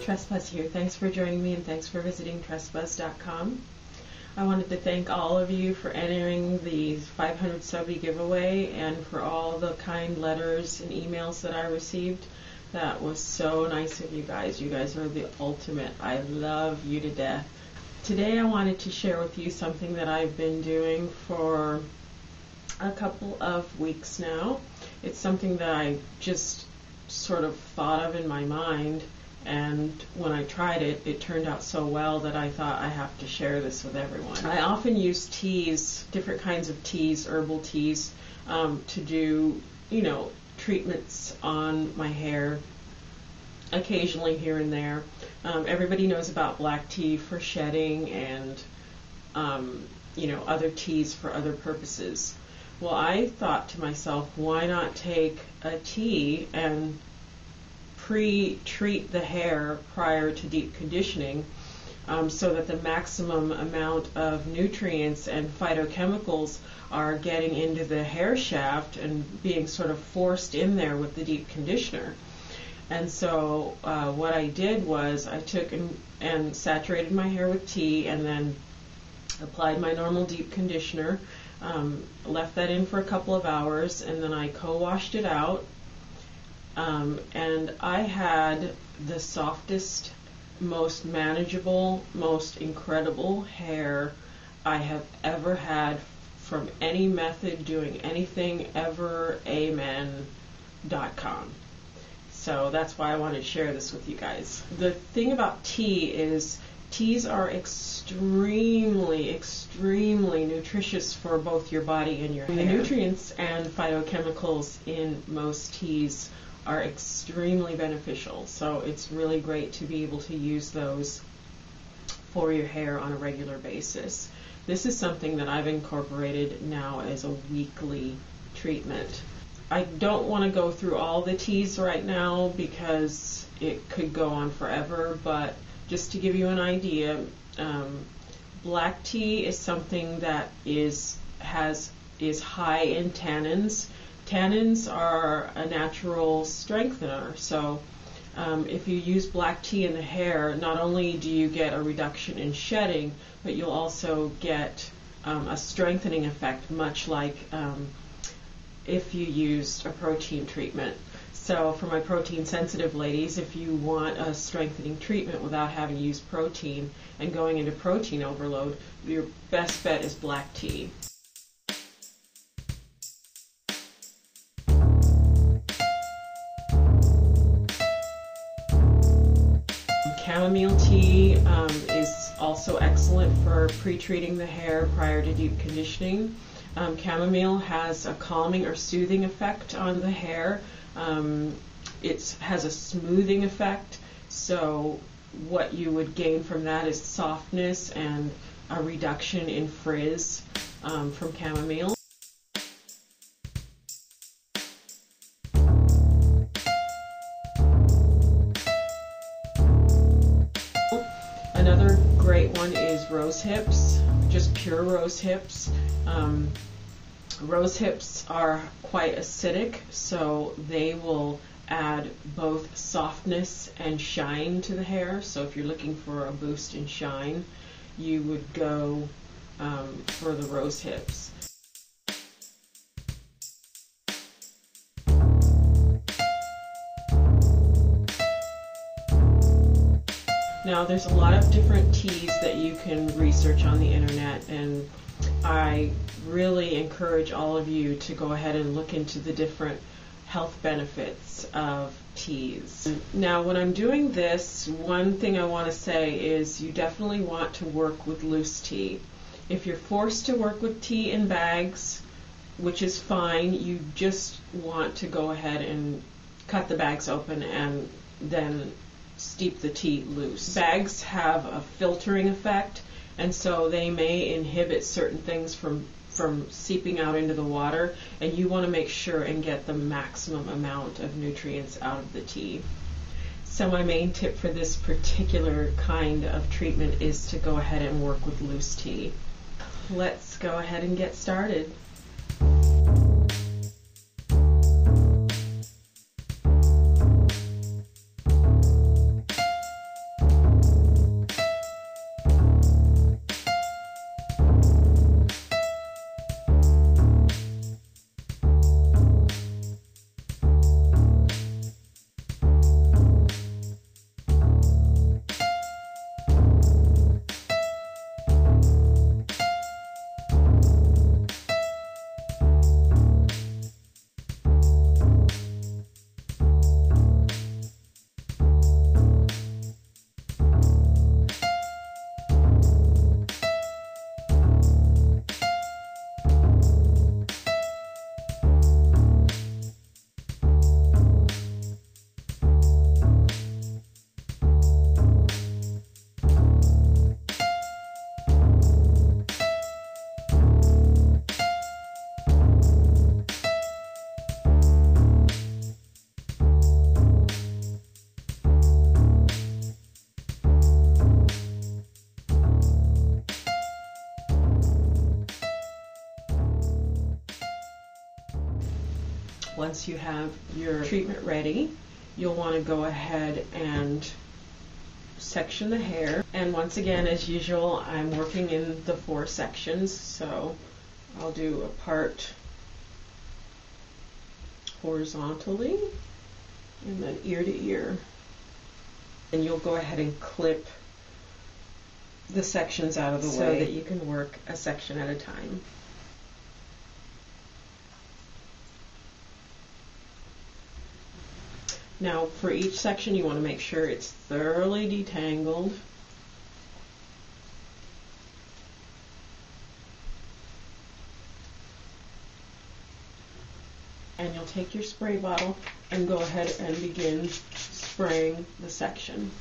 Tressbuzz here. Thanks for joining me and thanks for visiting Tressbuzz.com. I wanted to thank all of you for entering the 500 subby giveaway and for all the kind letters and emails that I received. That was so nice of you guys. You guys are the ultimate. I love you to death. Today I wanted to share with you something that I've been doing for a couple of weeks now. It's something that I just sort of thought of in my mind, and when I tried it, it turned out so well that I thought I have to share this with everyone. I often use teas, different kinds of teas, herbal teas, to do, treatments on my hair, occasionally here and there. Everybody knows about black tea for shedding and, other teas for other purposes. Well, I thought to myself, why not take a tea and pre-treat the hair prior to deep conditioning so that the maximum amount of nutrients and phytochemicals are getting into the hair shaft and being sort of forced in there with the deep conditioner. And so what I did was I took and saturated my hair with tea and then applied my normal deep conditioner, left that in for a couple of hours, and then I co-washed it out. And I had the softest, most manageable, most incredible hair I have ever had from any method doing anything ever. Amen.com. So that's why I wanted to share this with you guys. The thing about tea is teas are extremely, extremely nutritious for both your body and your hair. The nutrients and phytochemicals in most teas are extremely beneficial, so it's really great to be able to use those for your hair on a regular basis. This is something that I've incorporated now as a weekly treatment. I don't want to go through all the teas right now because it could go on forever, but just to give you an idea, black tea is something that is high in tannins. Tannins are a natural strengthener, so if you use black tea in the hair, not only do you get a reduction in shedding, but you'll also get a strengthening effect, much like if you used a protein treatment. So for my protein sensitive ladies, if you want a strengthening treatment without having to use protein and going into protein overload, your best bet is black tea. Chamomile tea is also excellent for pre-treating the hair prior to deep conditioning. Chamomile has a calming or soothing effect on the hair. It has a smoothing effect, so what you would gain from that is softness and a reduction in frizz from chamomile. Another great one is rose hips, just pure rose hips. Rose hips are quite acidic, so they will add both softness and shine to the hair. So if you're looking for a boost in shine, you would go for the rose hips. Now there's a lot of different teas that you can research on the internet, and I really encourage all of you to go ahead and look into the different health benefits of teas. Now when I'm doing this, one thing I want to say is you definitely want to work with loose tea. If you're forced to work with tea in bags, which is fine, you just want to go ahead and cut the bags open and then steep the tea loose. Bags have a filtering effect, and so they may inhibit certain things from seeping out into the water, and you want to make sure and get the maximum amount of nutrients out of the tea. So my main tip for this particular kind of treatment is to go ahead and work with loose tea. Let's go ahead and get started. once you have your treatment ready, you'll want to go ahead and section the hair. And once again, as usual, I'm working in the 4 sections, so I'll do a part horizontally and then ear to ear. And you'll go ahead and clip the sections out of the way so that you can work a section at a time. Now for each section you want to make sure it's thoroughly detangled. And you'll take your spray bottle and go ahead and begin spraying the section.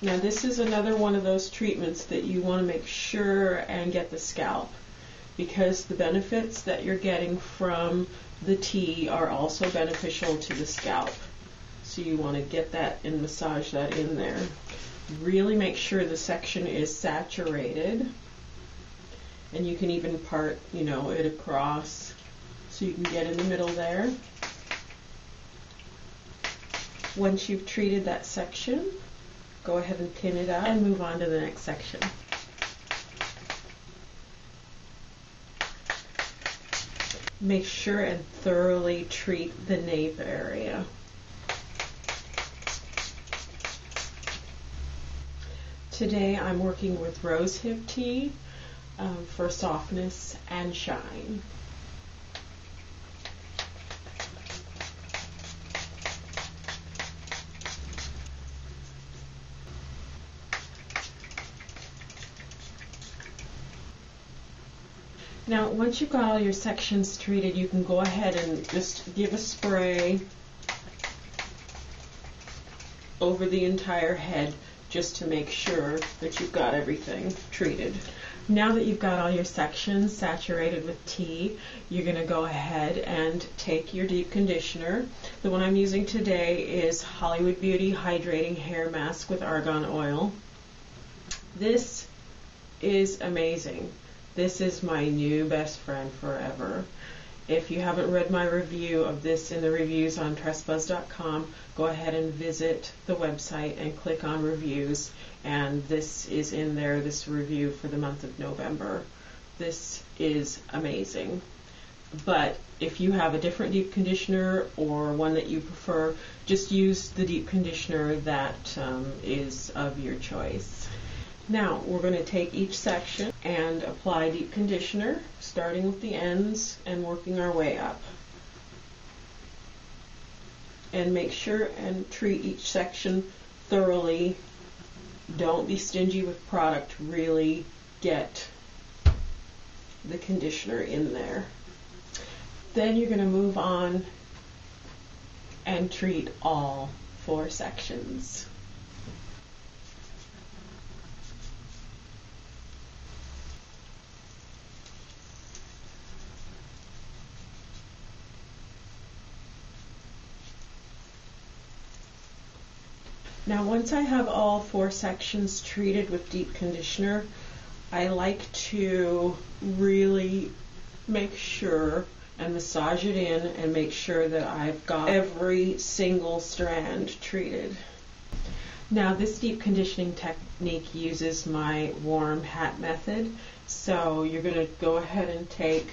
Now this is another one of those treatments that you want to make sure and get the scalp, because the benefits that you're getting from the tea are also beneficial to the scalp. So you want to get that and massage that in there. Really make sure the section is saturated, and you can even part, it across so you can get in the middle there. Once you've treated that section, go ahead and pin it up and move on to the next section. Make sure and thoroughly treat the nape area. Today I'm working with rosehip tea for softness and shine. Now, once you've got all your sections treated, you can go ahead and just give a spray over the entire head just to make sure that you've got everything treated. Now that you've got all your sections saturated with tea, you're going to go ahead and take your deep conditioner. The one I'm using today is Hollywood Beauty Hydrating Hair Mask with Argan Oil. This is amazing. This is my new best friend forever. If you haven't read my review of this in the reviews on Tressbuzz.com, go ahead and visit the website and click on reviews, and this is in there, this review for the month of November. This is amazing. But if you have a different deep conditioner or one that you prefer, just use the deep conditioner that is of your choice. Now we're going to take each section and apply deep conditioner, starting with the ends and working our way up. And make sure and treat each section thoroughly. Don't be stingy with product. Really get the conditioner in there. Then you're going to move on and treat all 4 sections. Now once I have all 4 sections treated with deep conditioner, I like to really make sure and massage it in and make sure that I've got every single strand treated. Now this deep conditioning technique uses my warm hat method, so you're going to go ahead and take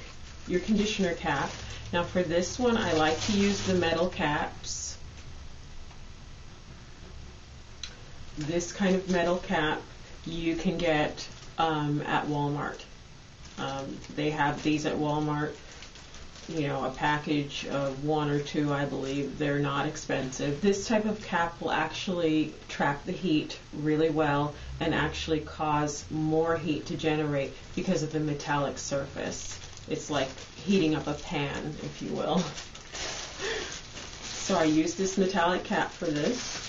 your conditioner cap. Now for this one I like to use the metal caps. This kind of metal cap you can get at Walmart. They have these at Walmart, a package of 1 or 2, I believe. They're not expensive. This type of cap will actually trap the heat really well and actually cause more heat to generate because of the metallic surface. It's like heating up a pan, if you will. So I use this metallic cap for this.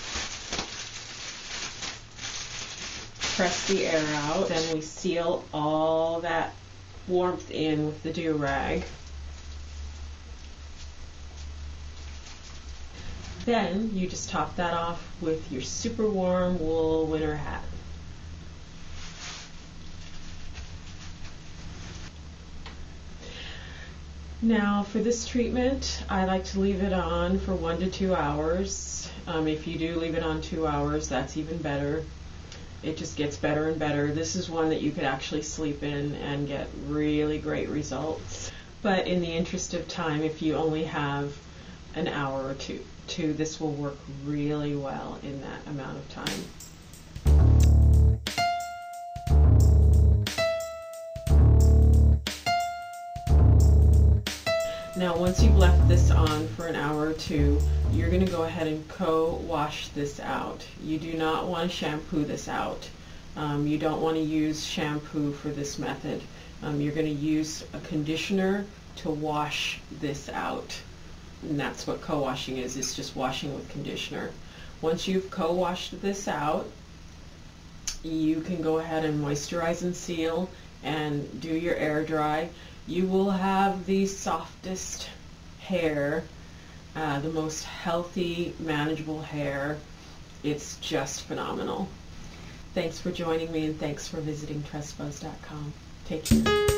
Press the air out, then we seal all that warmth in with the do-rag. Then you just top that off with your super warm wool winter hat. Now for this treatment, I like to leave it on for 1 to 2 hours. If you do leave it on 2 hours, that's even better. It just gets better and better. This is one that you could actually sleep in and get really great results. But in the interest of time, if you only have an hour or two, this will work really well in that amount of time. Now once you've left this on for an hour or two, you're going to go ahead and co-wash this out. You do not want to shampoo this out. You don't want to use shampoo for this method. You're going to use a conditioner to wash this out. And that's what co-washing is. It's just washing with conditioner. Once you've co-washed this out, you can go ahead and moisturize and seal and do your air dry. You will have the softest hair, the most healthy, manageable hair. It's just phenomenal. Thanks for joining me, and thanks for visiting Tressbuzz.com. Take care.